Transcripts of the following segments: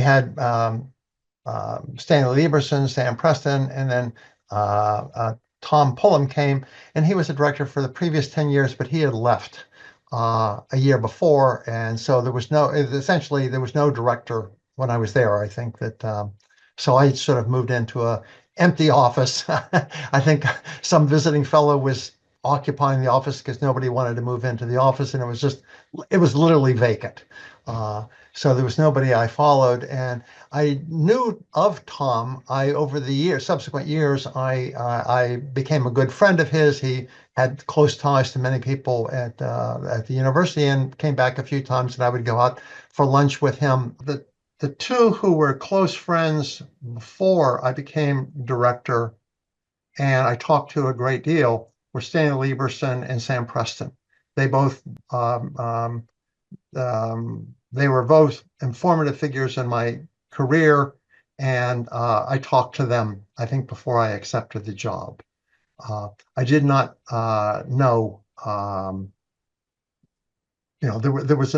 had Stanley Lieberson, Sam Preston, and then Tom Pullum came, and he was a director for the previous 10 years, but he had left a year before. And so essentially there was no director when I was there. I think that, so I sort of moved into a empty office. I think some visiting fellow was occupying the office because nobody wanted to move into the office, and it was literally vacant. So there was nobody I followed, and I knew of Tom. Over the subsequent years, I became a good friend of his. He had close ties to many people at the university, and came back a few times, and I would go out for lunch with him. The two who were close friends before I became director, and I talked to a great deal, were Stanley Lieberson and Sam Preston. They both they were both informative figures in my career, and I talked to them, I think, before I accepted the job. I did not know, there was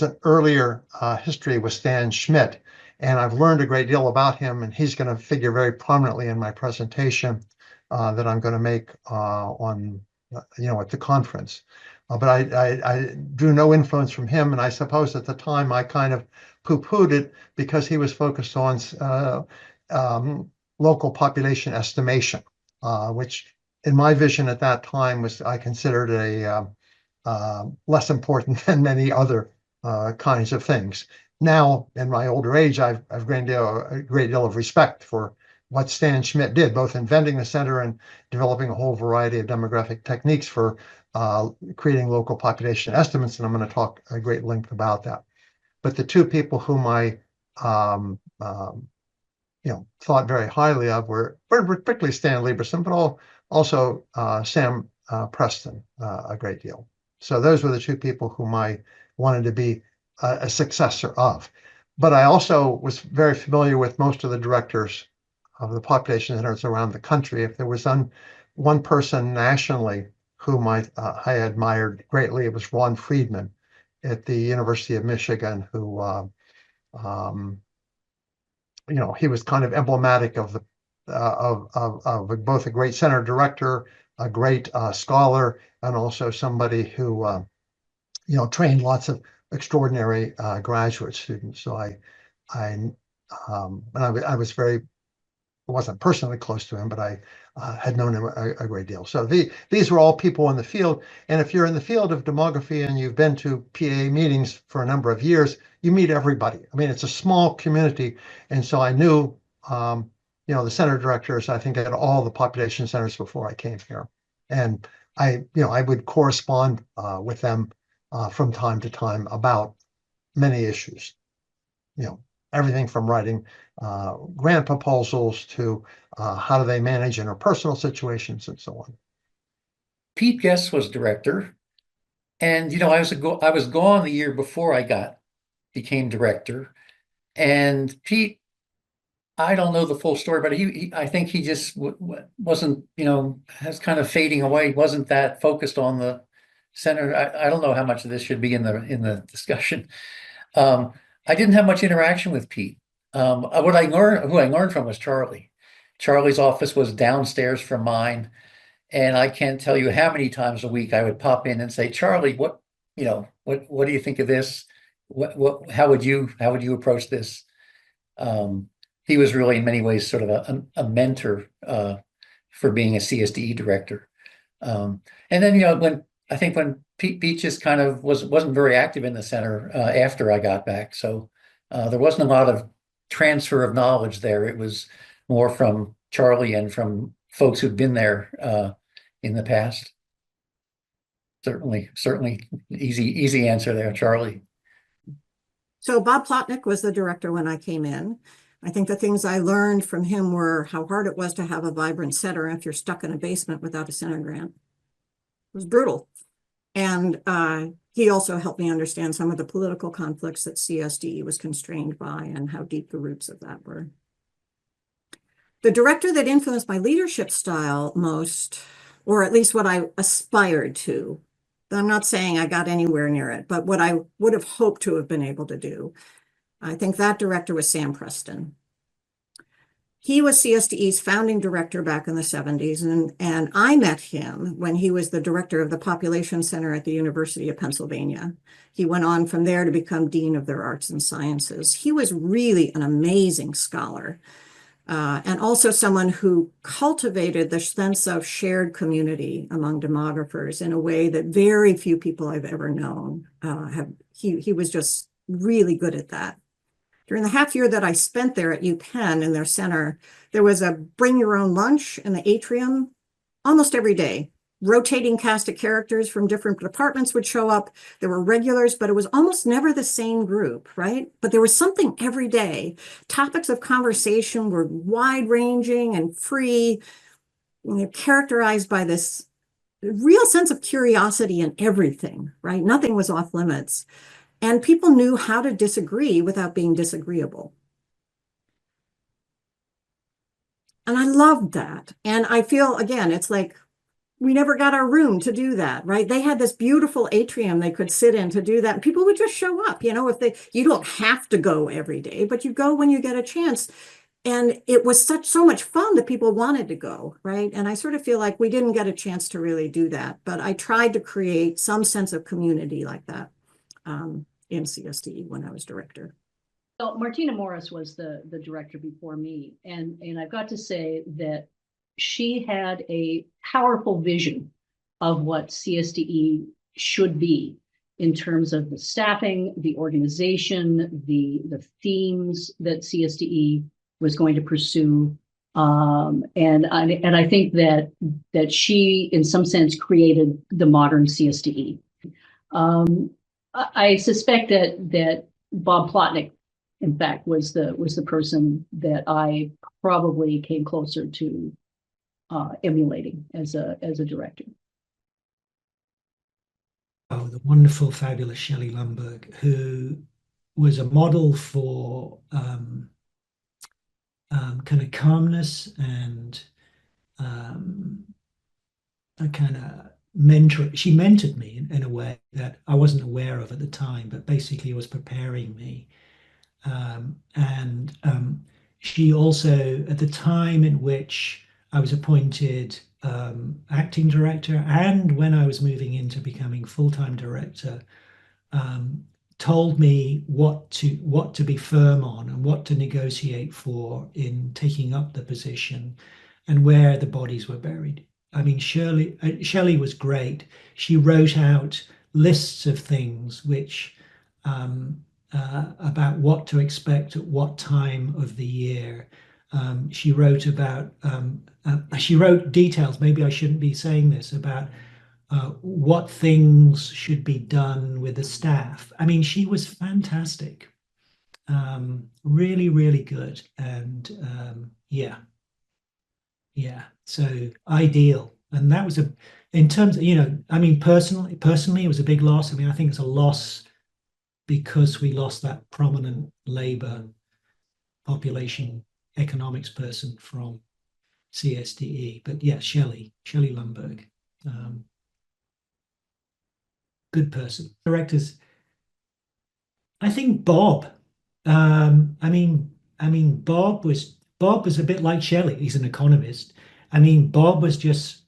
an earlier history with Stan Schmidt, and I've learned a great deal about him, and he's going to figure very prominently in my presentation that I'm going to make on at the conference. But I drew no influence from him, and I suppose at the time I kind of poo-pooed it because he was focused on local population estimation, which in my vision at that time I considered a less important than many other kinds of things. Now, in my older age, I've a great deal of respect for what Stan Schmidt did, both inventing the center and developing a whole variety of demographic techniques for creating local population estimates, and I'm going to talk at great length about that. But the two people whom I thought very highly of were particularly Stan Lieberson, but also Sam Preston a great deal. So those were the two people whom I wanted to be a successor of. But I also was very familiar with most of the directors of the population centers around the country. If there was one person nationally whom I admired greatly, it was Ron Friedman at the University of Michigan, who he was kind of emblematic of both a great center director, a great scholar, and also somebody who trained lots of extraordinary graduate students. So I wasn't personally close to him, but I had known him a great deal. So these were all people in the field. And if you're in the field of demography and you've been to PA meetings for a number of years, you meet everybody. I mean, it's a small community. And so I knew, the center directors, I think, at all the population centers before I came here. And I would correspond with them from time to time about many issues, everything from writing grant proposals to how do they manage interpersonal situations and so on. Pete Guest was director, and I was gone the year before I became director, and Pete, I don't know the full story, but I think he just wasn't, has kind of fading away. Wasn't that focused on the center. I don't know how much of this should be in the discussion. I didn't have much interaction with Pete. Who I learned from was Charlie. Charlie's office was downstairs from mine, and I can't tell you how many times a week I would pop in and say, Charlie, what do you think of this? How would you approach this? He was really in many ways sort of a mentor for being a CSDE director. And then when Pete just kind of wasn't very active in the center after I got back, so there wasn't a lot of transfer of knowledge there. It was more from Charlie and from folks who'd been there in the past. Certainly easy answer there, Charlie. So Bob Plotnick was the director when I came in. I think the things I learned from him were how hard it was to have a vibrant center if you're stuck in a basement without a center grant. It was brutal. And he also helped me understand some of the political conflicts that CSDE was constrained by and how deep the roots of that were. The director that influenced my leadership style most, or at least what I aspired to, I'm not saying I got anywhere near it, but what I would have hoped to have been able to do, I think that director was Sam Preston. He was CSDE's founding director back in the 70s, and I met him when he was the director of the Population Center at the University of Pennsylvania. He went on from there to become dean of their arts and sciences. He was really an amazing scholar, and also someone who cultivated the sense of shared community among demographers in a way that very few people I've ever known have. He was just really good at that. During the half year that I spent there at UPenn in their center, there was a bring your own lunch in the atrium almost every day. Rotating cast of characters from different departments would show up. There were regulars, but it was almost never the same group, right? But there was something every day. Topics of conversation were wide-ranging and free, characterized by this real sense of curiosity in everything, right? Nothing was off limits. And people knew how to disagree without being disagreeable. And I loved that. And I feel, again, it's like we never got our room to do that, right? They had this beautiful atrium they could sit in to do that. And people would just show up, if you don't have to go every day, but you go when you get a chance. And it was so much fun that people wanted to go, right? And I sort of feel like we didn't get a chance to really do that, but I tried to create some sense of community like that in CSDE when I was director. So Martina Morris was the director before me, and I've got to say that she had a powerful vision of what CSDE should be in terms of the staffing, the organization, the themes that CSDE was going to pursue. And I think that she, in some sense, created the modern CSDE. I suspect that Bob Plotnick, in fact, was the person that I probably came closer to emulating as a director. Oh, the wonderful, fabulous Shelley Lumberg, who was a model for kind of calmness and a kind of mentor. She mentored me in a way that I wasn't aware of at the time, but basically was preparing me. And she also, at the time in which I was appointed acting director, and when I was moving into becoming full-time director, told me what to be firm on and what to negotiate for in taking up the position and where the bodies were buried. I mean, Shelley was great. She wrote out lists of things which about what to expect at what time of the year. She wrote details. Maybe I shouldn't be saying this about what things should be done with the staff. I mean, she was fantastic. Really, really good. And yeah. So ideal. And that was in terms of, I mean, personally, it was a big loss. I mean, I think it's a loss because we lost that prominent labor population economics person from CSDE. But yeah, Shelley Lumberg. Good person. Directors. I think Bob. I mean, Bob was a bit like Shelley. He's an economist. I mean, Bob was just,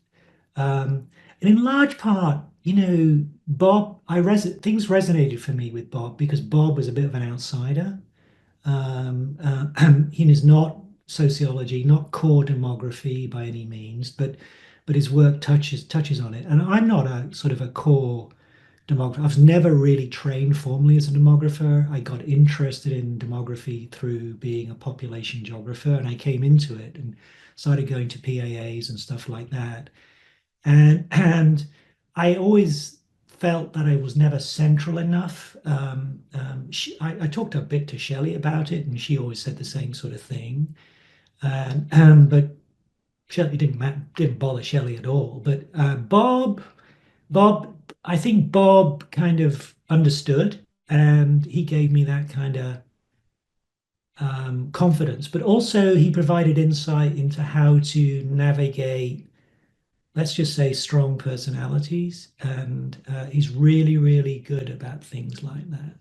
and in large part, Bob. Things resonated for me with Bob because Bob was a bit of an outsider. He is not sociology, not core demography by any means, but his work touches on it. And I'm not a sort of a core demographer. I was never really trained formally as a demographer. I got interested in demography through being a population geographer, and I came into it and started going to PAAs and stuff like that. And I always felt that I was never central enough. I talked a bit to Shelley about it, and she always said the same sort of thing. But Shelley didn't bother Shelley at all. But Bob, I think Bob kind of understood, and he gave me that kind of confidence. But also, he provided insight into how to navigate, let's just say, strong personalities, and he's really, really good about things like that.